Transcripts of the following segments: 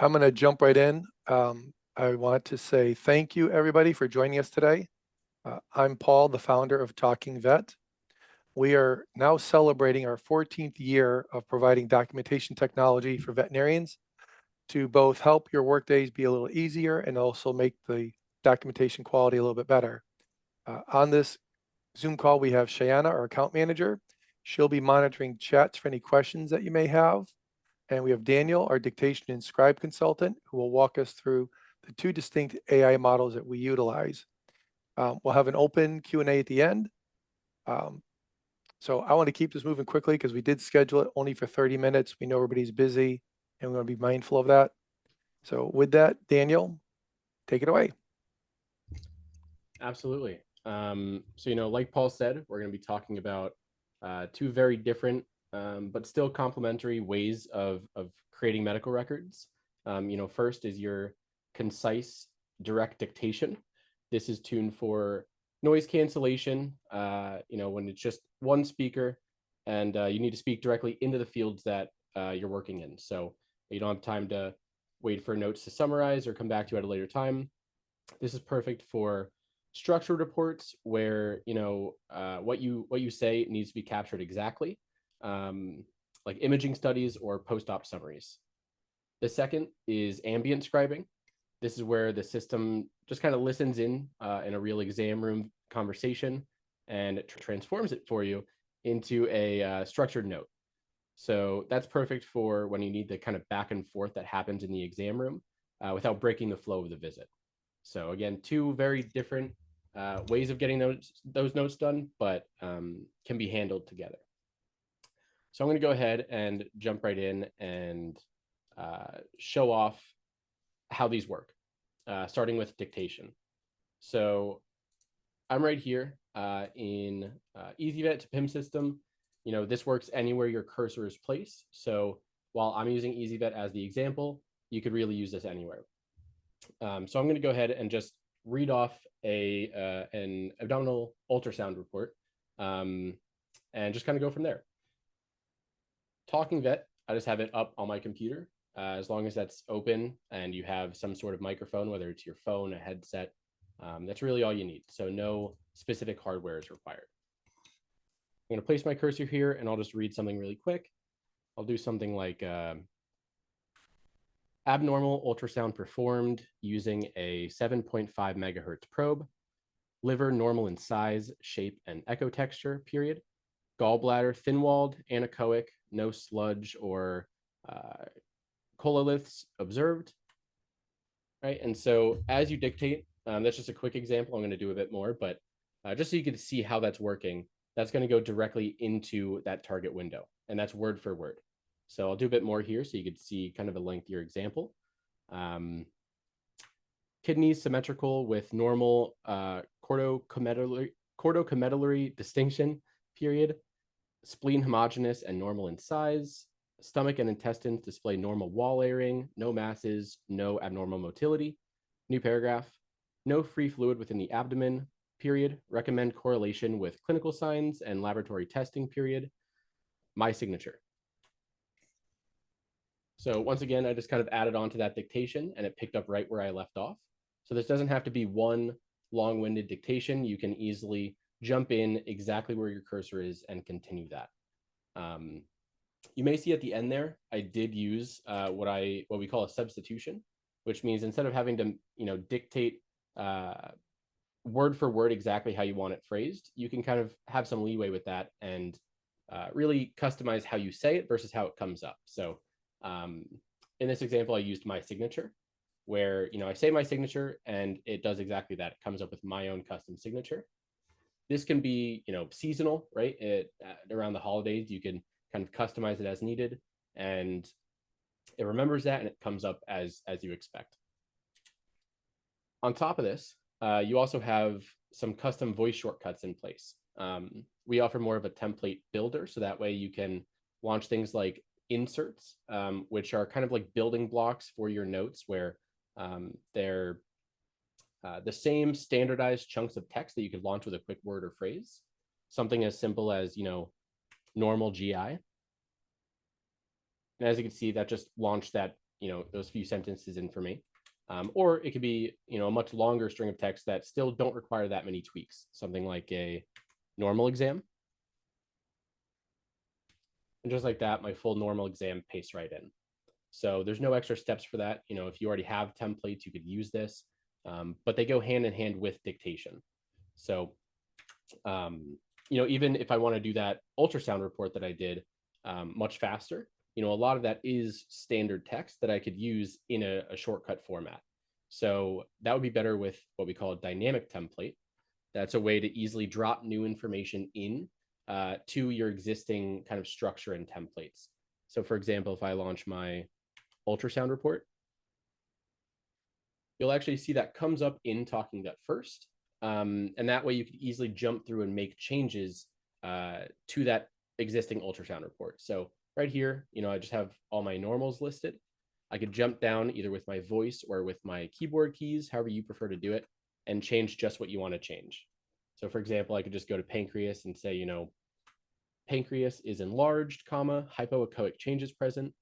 I'm going to jump right in. I want to say thank you, everybody, for joining us today. I'm Paul, the founder of Talkingvet. We are now celebrating our 14th year of providing documentation technology for veterinarians to both help your workdays be a little easier and also make the documentation quality a little bit better. On this Zoom call, we have Shayana, our account manager. She'll be monitoring chats for any questions that you may have. And we have Daniel, our dictation and scribe consultant, who will walk us through the two distinct AI models that we utilize. We'll have an open Q&A at the end. So I want to keep this moving quickly because we did schedule it only for 30 minutes. We know everybody's busy and we want to be mindful of that. So with that, Daniel, take it away. Absolutely. So, like Paul said, we're going to be talking about two very different but still complementary ways of creating medical records. First is your concise direct dictation. This is tuned for noise cancellation, when it's just one speaker and you need to speak directly into the fields that you're working in. So you don't have time to wait for notes to summarize or come back to at a later time. This is perfect for structured reports where what you say needs to be captured exactly, like imaging studies or post-op summaries. The second is ambient scribing. This is where the system just kind of listens in a real exam room conversation and transforms it for you into a structured note. So that's perfect for when you need the kind of back and forth that happens in the exam room without breaking the flow of the visit. So again, two very different ways of getting those notes done, but can be handled together. So I'm going to go ahead and jump right in and show off how these work, starting with dictation. So I'm right here in EasyVet to PIM system. This works anywhere your cursor is placed. So while I'm using EasyVet as the example, you could really use this anywhere. So I'm going to go ahead and just read off an abdominal ultrasound report and just kind of go from there. Talkingvet, I just have it up on my computer. As long as that's open and you have some sort of microphone, whether it's your phone, a headset, that's really all you need. So no specific hardware is required. I'm going to place my cursor here and I'll just read something really quick. I'll do something like abnormal ultrasound performed using a 7.5 megahertz probe, liver normal in size, shape, and echo texture, period. Gallbladder thin-walled, anechoic, no sludge or cololiths observed. Right, and so as you dictate, that's just a quick example. I'm going to do a bit more, but just so you can see how that's working, that's going to go directly into that target window, and that's word for word. So I'll do a bit more here so you could see kind of a lengthier example. Kidneys symmetrical with normal chordocomedullary distinction, period. Spleen homogeneous and normal in size. Stomach and intestines display normal wall layering, no masses, no abnormal motility. New paragraph. No free fluid within the abdomen, period. Recommend correlation with clinical signs and laboratory testing, period. My signature. So once again, I just kind of added on to that dictation and it picked up right where I left off. So this doesn't have to be one long-winded dictation. You can easily jump in exactly where your cursor is and continue that. You may see at the end there, I did use what we call a substitution, which means instead of having to dictate word for word exactly how you want it phrased, you can kind of have some leeway with that and really customize how you say it versus how it comes up. So in this example, I used my signature, where I say my signature and it does exactly that. It comes up with my own custom signature. This can be seasonal, right? Around the holidays, you can kind of customize it as needed, and it remembers that and it comes up as you expect. On top of this, you also have some custom voice shortcuts in place. We offer more of a template builder, so that way you can launch things like inserts, which are kind of like building blocks for your notes, where they're the same standardized chunks of text that you could launch with a quick word or phrase. Something as simple as normal GI. And as you can see, that just launched that those few sentences in for me. Or it could be, a much longer string of text that still don't require that many tweaks, something like a normal exam. And just like that, my full normal exam pastes right in. So there's no extra steps for that. If you already have templates, you could use this, but they go hand in hand with dictation. So, even if I want to do that ultrasound report that I did much faster, a lot of that is standard text that I could use in a shortcut format. So that would be better with what we call a dynamic template. That's a way to easily drop new information in to your existing kind of structure and templates. So for example, if I launch my ultrasound report, you'll actually see that comes up in Talkingvet first. And that way you can easily jump through and make changes to that existing ultrasound report. So right here, I just have all my normals listed. I could jump down either with my voice or with my keyboard keys, however you prefer to do it, and change just what you want to change. So for example, I could just go to pancreas and say, pancreas is enlarged, hypoechoic changes present.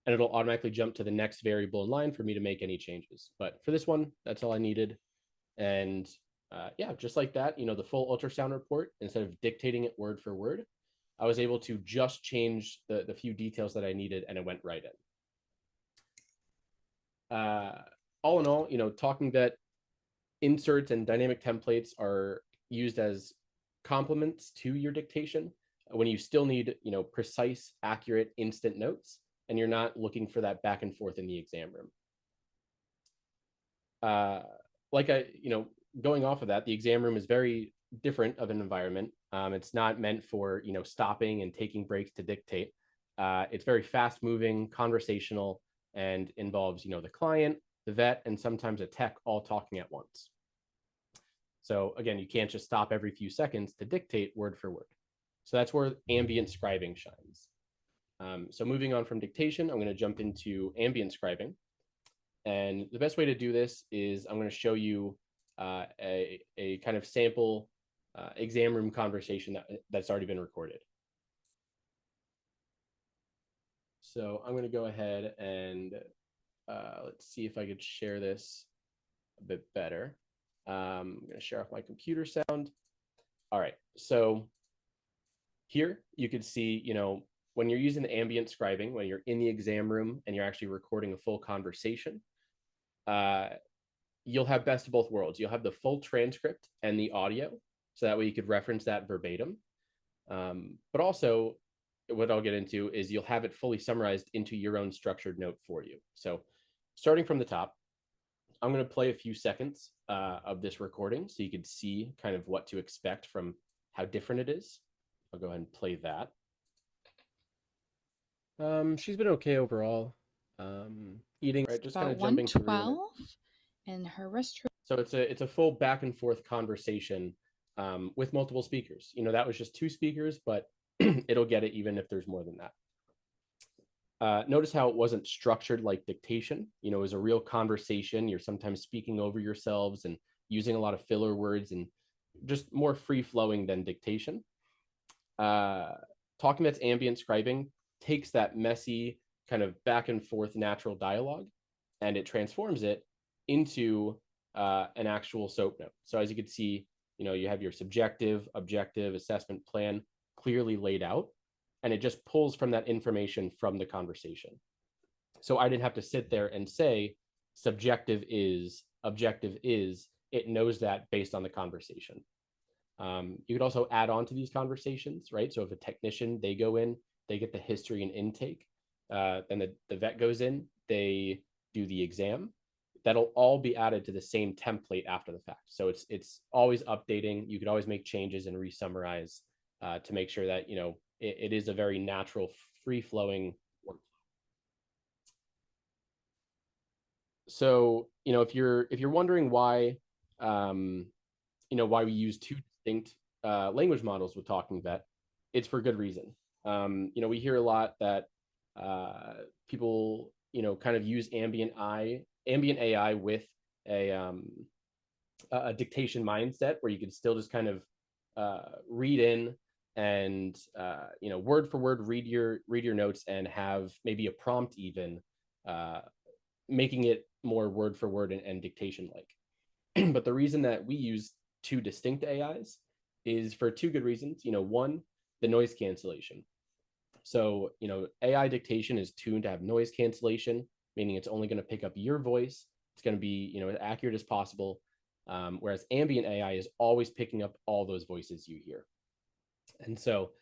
And it'll automatically jump to the next variable in line for me to make any changes. But for this one, that's all I needed. And yeah, just like that, the full ultrasound report, instead of dictating it word for word, I was able to just change the few details that I needed, and it went right in. All in all, Talkingvet inserts and dynamic templates are used as complements to your dictation when you still need, precise, accurate, instant notes, and you're not looking for that back and forth in the exam room. Going off of that, the exam room is very different of an environment. It's not meant for, stopping and taking breaks to dictate. It's very fast moving, conversational, and involves, the client, the vet, and sometimes a tech all talking at once. So again, you can't just stop every few seconds to dictate word for word. So that's where ambient scribing shines. So moving on from dictation, I'm going to jump into ambient scribing. And the best way to do this is I'm going to show you a kind of sample exam room conversation that's already been recorded. So I'm going to go ahead and let's see if I could share this a bit better. I'm going to share off my computer sound. All right. So here you could see, when you're using the ambient scribing, when you're in the exam room and you're actually recording a full conversation, you'll have best of both worlds. You'll have the full transcript and the audio, so that way you could reference that verbatim. But also, what I'll get into is you'll have it fully summarized into your own structured note for you. So starting from the top, I'm going to play a few seconds of this recording so you can see kind of what to expect from how different it is. I'll go ahead and play that. She's been okay overall. Eating, right, just kind of jumping through. 112 in her restroom. So it's a full back and forth conversation with multiple speakers. That was just 2 speakers, but it'll get it even if there's more than that. Notice how it wasn't structured like dictation. It was a real conversation. You're sometimes speaking over yourselves and using a lot of filler words and just more free flowing than dictation. Talkingvet's ambient scribing takes that messy kind of back and forth natural dialogue and it transforms it into an actual SOAP note. So as you can see, you have your subjective, objective, assessment plan clearly laid out, and it just pulls from that information from the conversation. So I didn't have to sit there and say subjective is, objective is. It knows that based on the conversation. You could also add on to these conversations, right? So if a technician, they go in, they get the history and intake. Then the vet goes in, they do the exam. That'll all be added to the same template after the fact. So it's always updating. You could always make changes and re-summarize to make sure that, it is a very natural, free-flowing workflow. So, if you're wondering why, why we use 2 distinct language models with Talkingvet, it's for good reason. We hear a lot that people, kind of use ambient AI with a dictation mindset where you can still just kind of read in and word for word read your notes and have maybe a prompt even, making it more word for word and dictation like. But the reason that we use two distinct AIs is for two good reasons. One, the noise cancellation. So, AI dictation is tuned to have noise cancellation, meaning it's only going to pick up your voice. It's going to be, as accurate as possible. Whereas ambient AI is always picking up all those voices you hear. And so,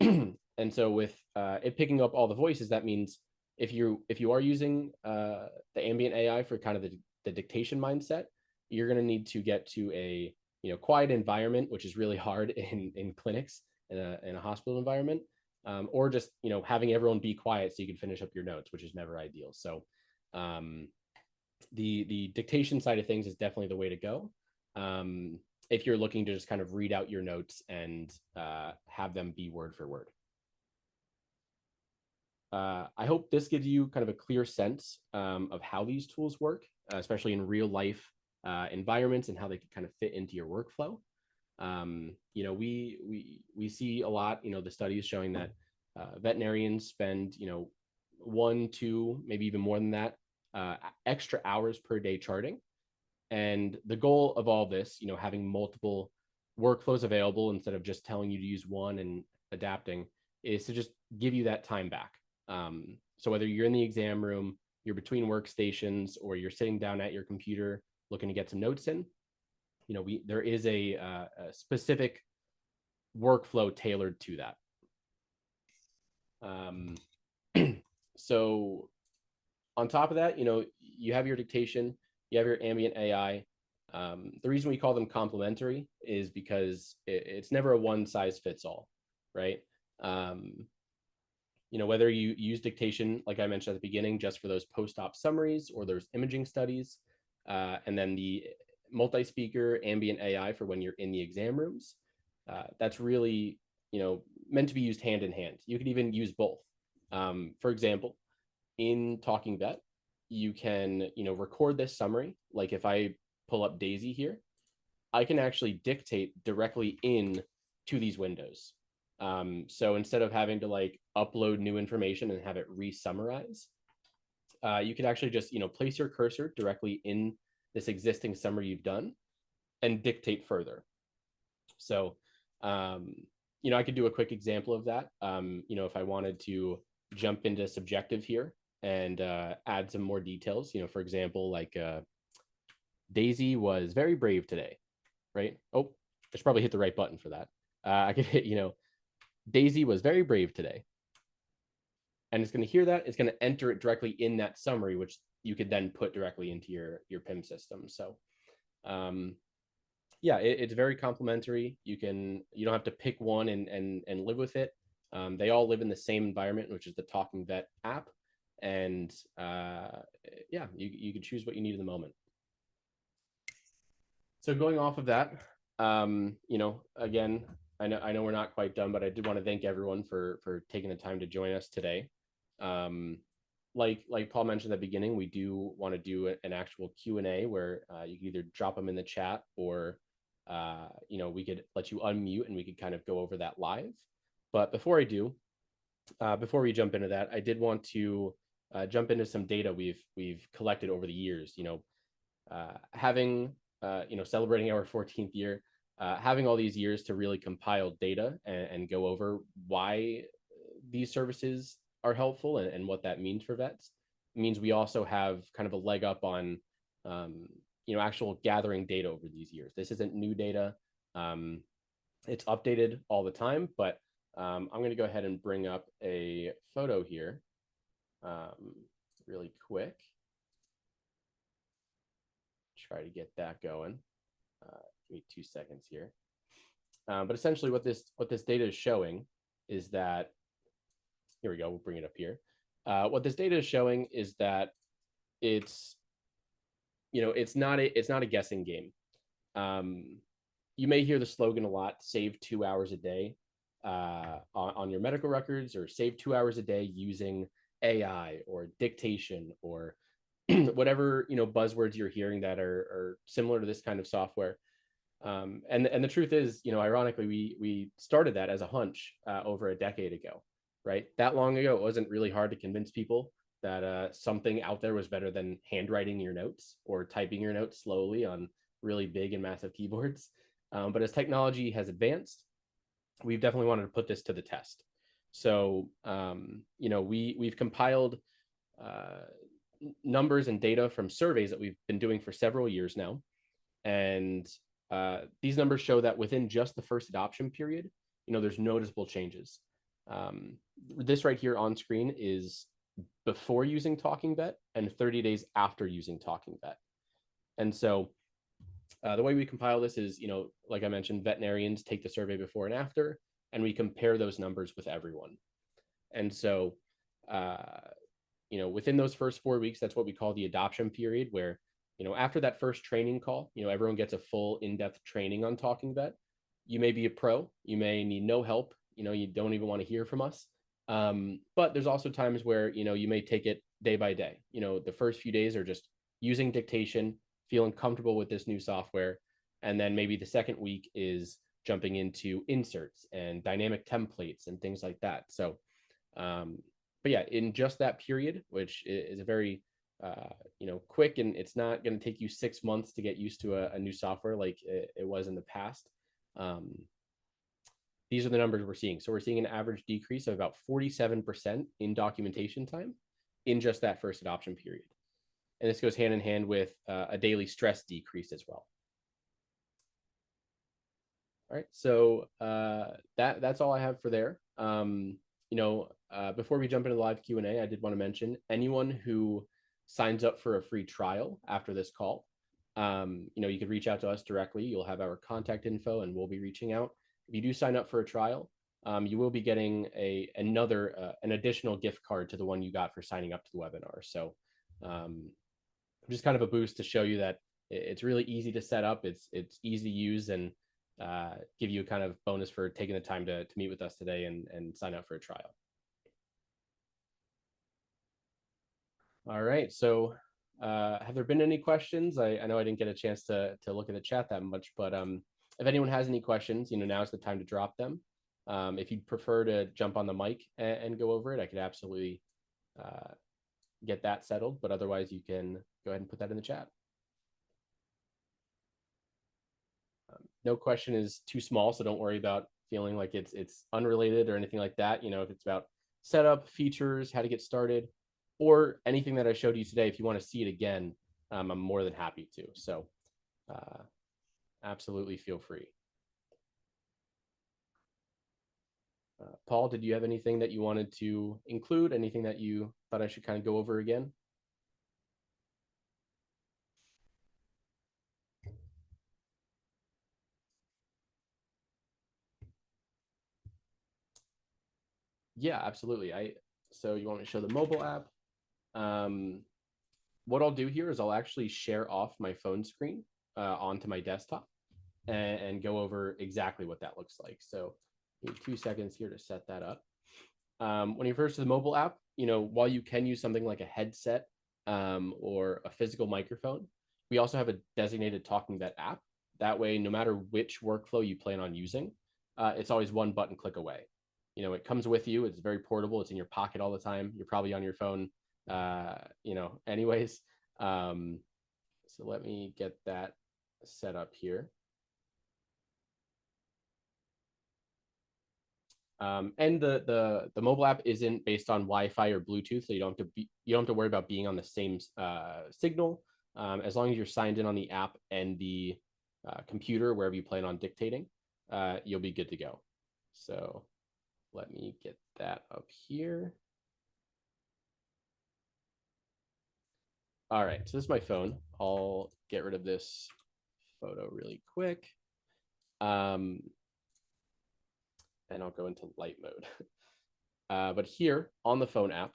with it picking up all the voices, that means if you are using the ambient AI for kind of the dictation mindset, you're going to need to get to a quiet environment, which is really hard in clinics in a hospital environment, or just having everyone be quiet so you can finish up your notes, which is never ideal. So the dictation side of things is definitely the way to go. If you're looking to just kind of read out your notes and have them be word for word. I hope this gives you kind of a clear sense of how these tools work, especially in real life environments, and how they can kind of fit into your workflow. We see a lot, the studies showing that veterinarians spend, 1, 2, maybe even more than that, extra hours per day charting. And the goal of all this, having multiple workflows available instead of just telling you to use one and adapting, is to just give you that time back. So whether you're in the exam room, you're between workstations, or you're sitting down at your computer looking to get some notes in, there is a specific workflow tailored to that. So on top of that, you have your dictation, you have your ambient AI. The reason we call them complementary is because it's never a one size fits all, right? Whether you use dictation, like I mentioned at the beginning, just for those post-op summaries or those imaging studies, and then the multi-speaker ambient AI for when you're in the exam rooms, that's really, meant to be used hand in hand. You could even use both. For example, in Talkingvet, you can, record this summary. Like if I pull up Daisy here, I can actually dictate directly in to these windows. So instead of having to upload new information and have it re-summarize, you could actually just, place your cursor directly in this existing summary you've done and dictate further. So, I could do a quick example of that. If I wanted to jump into subjective here and add some more details, for example, Daisy was very brave today, right? Oh, I should probably hit the right button for that. I could hit, Daisy was very brave today. And it's going to hear that. It's going to enter it directly in that summary, which you could then put directly into your PIM system. So, it's very complementary. You don't have to pick one and live with it. They all live in the same environment, which is the Talkingvet app. And you can choose what you need in the moment. So going off of that, again, I know we're not quite done, but I did want to thank everyone for taking the time to join us today. Like Paul mentioned at the beginning, we do want to do an actual Q&A where you can either drop them in the chat, or we could let you unmute and we could kind of go over that live. But before we jump into that, I did want to jump into some data we've collected over the years. Having celebrating our 14th year, having all these years to really compile data and go over why these services are helpful and what that means for vets, means we also have kind of a leg up on actual gathering data over these years. This isn't new data. It's updated all the time, but I'm going to go ahead and bring up a photo here really quick. Try to get that going. Give me 2 seconds here. But essentially what this data is showing is that, here we go, we'll bring it up here. What this data is showing is that it's not a guessing game. You may hear the slogan a lot: save 2 hours a day on your medical records, or save 2 hours a day using AI or dictation, or whatever buzzwords you're hearing that are similar to this kind of software. And the truth is, ironically, we started that as a hunch over a decade ago, right? That long ago, it wasn't really hard to convince people that something out there was better than handwriting your notes or typing your notes slowly on really big and massive keyboards. But as technology has advanced, we've definitely wanted to put this to the test. So, we've compiled uh, numbers and data from surveys that we've been doing for several years now. And these numbers show that within just the first adoption period, there's noticeable changes. This right here on screen is before using Talkingvet and 30 days after using Talkingvet. And so the way we compile this is, like I mentioned, veterinarians take the survey before and after, and we compare those numbers with everyone. And so, within those first 4 weeks, that's what we call the adoption period, where, after that first training call, everyone gets a full in-depth training on Talkingvet. You may be a pro, you may need no help, you don't even want to hear from us. But there's also times where, you may take it day by day. The first few days are just using dictation, feeling comfortable with this new software. And then maybe the second week is jumping into inserts and dynamic templates and things like that. So, but yeah, in just that period, which is a very, quick, and it's not going to take you 6 months to get used to a new software like it was in the past. These are the numbers we're seeing. So we're seeing an average decrease of about 47% in documentation time in just that first adoption period. And this goes hand in hand with a daily stress decrease as well. All right, so that's all I have for there. Before we jump into the live Q&A, I did want to mention anyone who signs up for a free trial after this call, you could reach out to us directly. You'll have our contact info, and we'll be reaching out. If you do sign up for a trial, you will be getting an additional gift card to the one you got for signing up to the webinar. So just kind of a boost to show you that it's really easy to set up. It's easy to use, and give you a kind of bonus for taking the time to meet with us today and sign up for a trial. All right, so have there been any questions? I know I didn't get a chance to look at the chat that much, but if anyone has any questions, now's the time to drop them. If you'd prefer to jump on the mic and go over it, I could absolutely get that settled, but otherwise you can go ahead and put that in the chat. No question is too small, so don't worry about feeling like it's unrelated or anything like that. If it's about setup, features, how to get started, or anything that I showed you today, if you want to see it again, I'm more than happy to. So absolutely feel free. Paul, did you have anything that you wanted to include? Anything that you thought I should kind of go over again? Yeah, absolutely. So you want me to show the mobile app? What I'll do here is I'll actually share off my phone screen onto my desktop and go over exactly what that looks like. So give me 2 seconds here to set that up. When you first to the mobile app, while you can use something like a headset or a physical microphone, we also have a designated Talkingvet app. That way, no matter which workflow you plan on using, it's always one button click away. It comes with you. It's very portable. It's in your pocket all the time. You're probably on your phone, anyways. So let me get that set up here. And the mobile app isn't based on Wi-Fi or Bluetooth, so you don't have to worry about being on the same signal. As long as you're signed in on the app and the computer wherever you plan on dictating, you'll be good to go. So let me get that up here. All right, so this is my phone. I'll get rid of this photo really quick. And I'll go into light mode. But here on the phone app,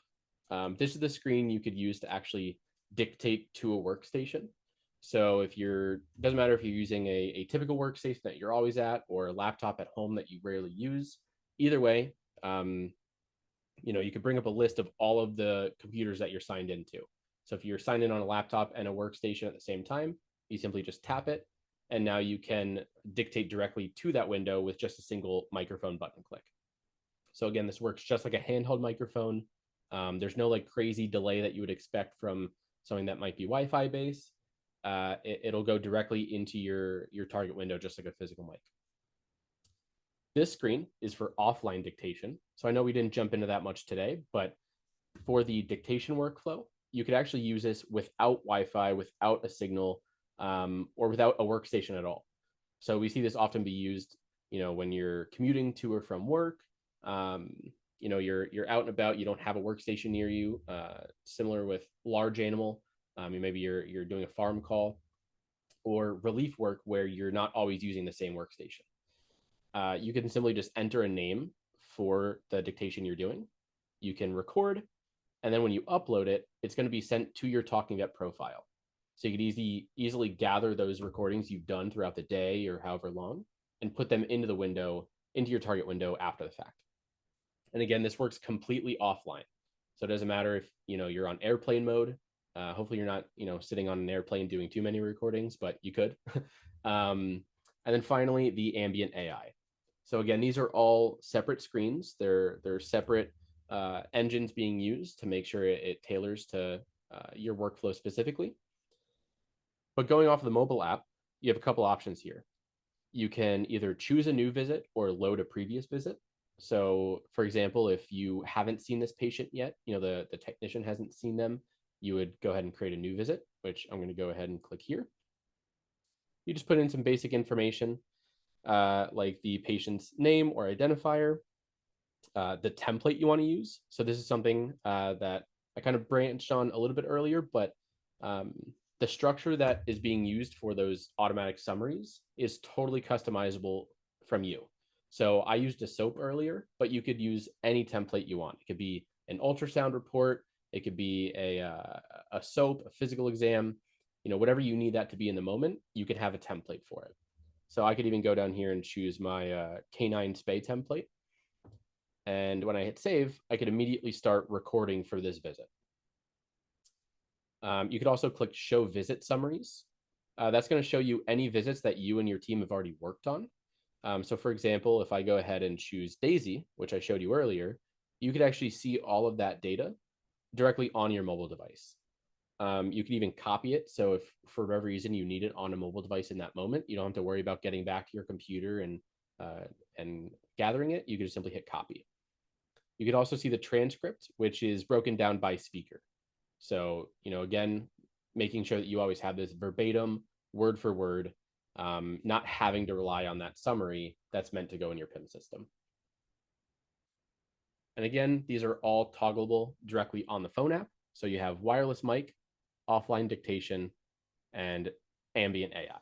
this is the screen you could use to actually dictate to a workstation. So doesn't matter if you're using a typical workstation that you're always at or a laptop at home that you rarely use, either way, you could bring up a list of all of the computers that you're signed into. So if you're signed in on a laptop and a workstation at the same time, you simply just tap it, And now you can dictate directly to that window with just a single microphone button click. So again, this works just like a handheld microphone. There's no like crazy delay that you would expect from something that might be Wi-Fi based. It'll go directly into your target window, just like a physical mic. This screen is for offline dictation. So I know we didn't jump into that much today, but for the dictation workflow, you could actually use this without Wi-Fi, without a signal, or without a workstation at all. So we see this often be used, when you're commuting to or from work. You're out and about, you don't have a workstation near you. Similar with large animal, maybe you're doing a farm call, or relief work where you're not always using the same workstation. You can simply just enter a name for the dictation you're doing. You can record, and then when you upload it, it's going to be sent to your Talkingvet profile. So you could easily gather those recordings you've done throughout the day or however long, and put them into your target window after the fact. And again, this works completely offline. So it doesn't matter if you're on airplane mode. Hopefully you're not sitting on an airplane doing too many recordings, but you could. And then finally, the Ambient AI. So again, these are all separate screens. They're separate engines being used to make sure it tailors to your workflow specifically. But going off of the mobile app, you have a couple options here. You can either choose a new visit or load a previous visit. So for example, if you haven't seen this patient yet, the technician hasn't seen them, you would go ahead and create a new visit, which I'm going to go ahead and click here. You just put in some basic information, like the patient's name or identifier, the template you want to use. So this is something that I kind of branched on a little bit earlier, but the structure that is being used for those automatic summaries is totally customizable from you. So I used a SOAP earlier, but you could use any template you want. It could be an ultrasound report. It could be a SOAP, a physical exam, whatever you need that to be in the moment, you can have a template for it. So I could even go down here and choose my canine spay template. And when I hit save, I could immediately start recording for this visit. You could also click show visit summaries. That's going to show you any visits that you and your team have already worked on. So for example, if I go ahead and choose Daisy, which I showed you earlier, you could actually see all of that data directly on your mobile device. You can even copy it. So if for whatever reason you need it on a mobile device in that moment, you don't have to worry about getting back to your computer and gathering it. You can just simply hit copy. You could also see the transcript, which is broken down by speaker. So, again, making sure that you always have this verbatim, word for word, not having to rely on that summary that's meant to go in your PIM system. And again, these are all toggleable directly on the phone app. So you have wireless mic, offline dictation, and Ambient AI.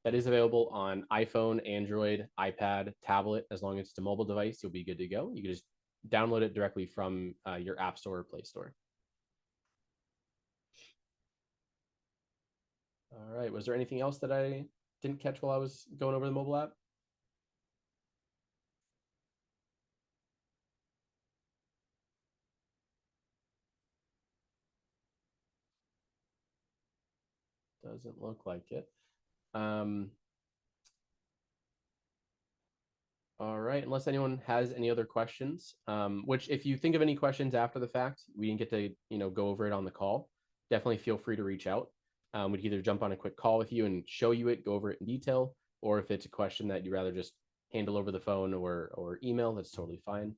That is available on iPhone, Android, iPad, tablet. As long as it's a mobile device, you'll be good to go. You can just download it directly from your App Store or Play Store. All right. Was there anything else that I didn't catch while I was going over the mobile app? Doesn't look like it. All right, unless anyone has any other questions, which if you think of any questions after the fact, we didn't get to go over it on the call, definitely feel free to reach out. We can either jump on a quick call with you and show you it, go over it in detail, or if it's a question that you'd rather just handle over the phone or email, that's totally fine.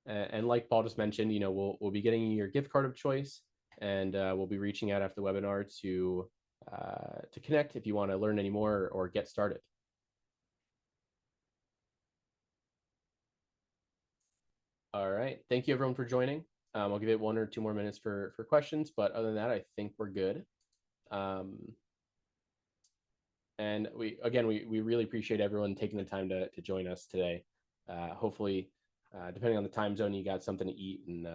And like Paul just mentioned, we'll be getting you your gift card of choice, and we'll be reaching out after the webinar to connect if you want to learn any more or get started. All right. Thank you everyone for joining. I'll give it 1 or 2 more minutes for questions, but other than that, I think we're good. And we really appreciate everyone taking the time to join us today. Hopefully, depending on the time zone, you got something to eat and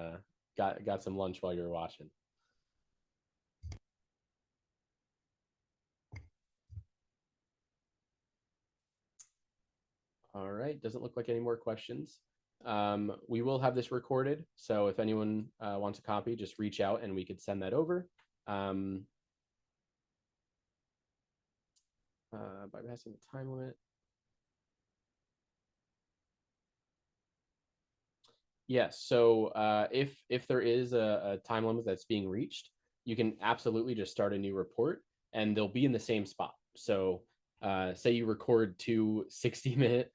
got some lunch while you were watching. All right. Doesn't look like any more questions. We will have this recorded, so if anyone wants a copy, just reach out and we could send that over. Bypassing the time limit. Yes. So if there is a time limit that's being reached, you can absolutely just start a new report, and they'll be in the same spot. So say you record two 60-minute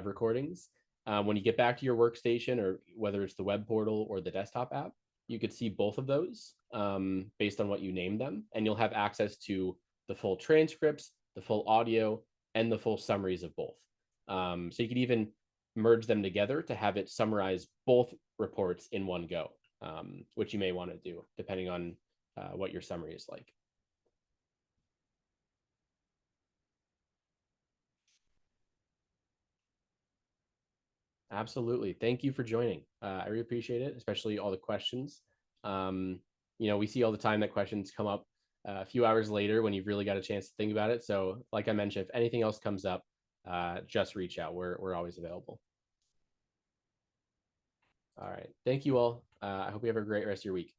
recordings. When you get back to your workstation, or whether it's the web portal or the desktop app, you could see both of those based on what you named them, and you'll have access to the full transcripts, the full audio, and the full summaries of both. So you could even merge them together to have it summarize both reports in one go, which you may want to do depending on what your summary is like. Absolutely. Thank you for joining. I really appreciate it, especially all the questions. We see all the time that questions come up a few hours later when you've really got a chance to think about it. So like I mentioned, if anything else comes up, just reach out. We're always available. All right. Thank you all. I hope you have a great rest of your week.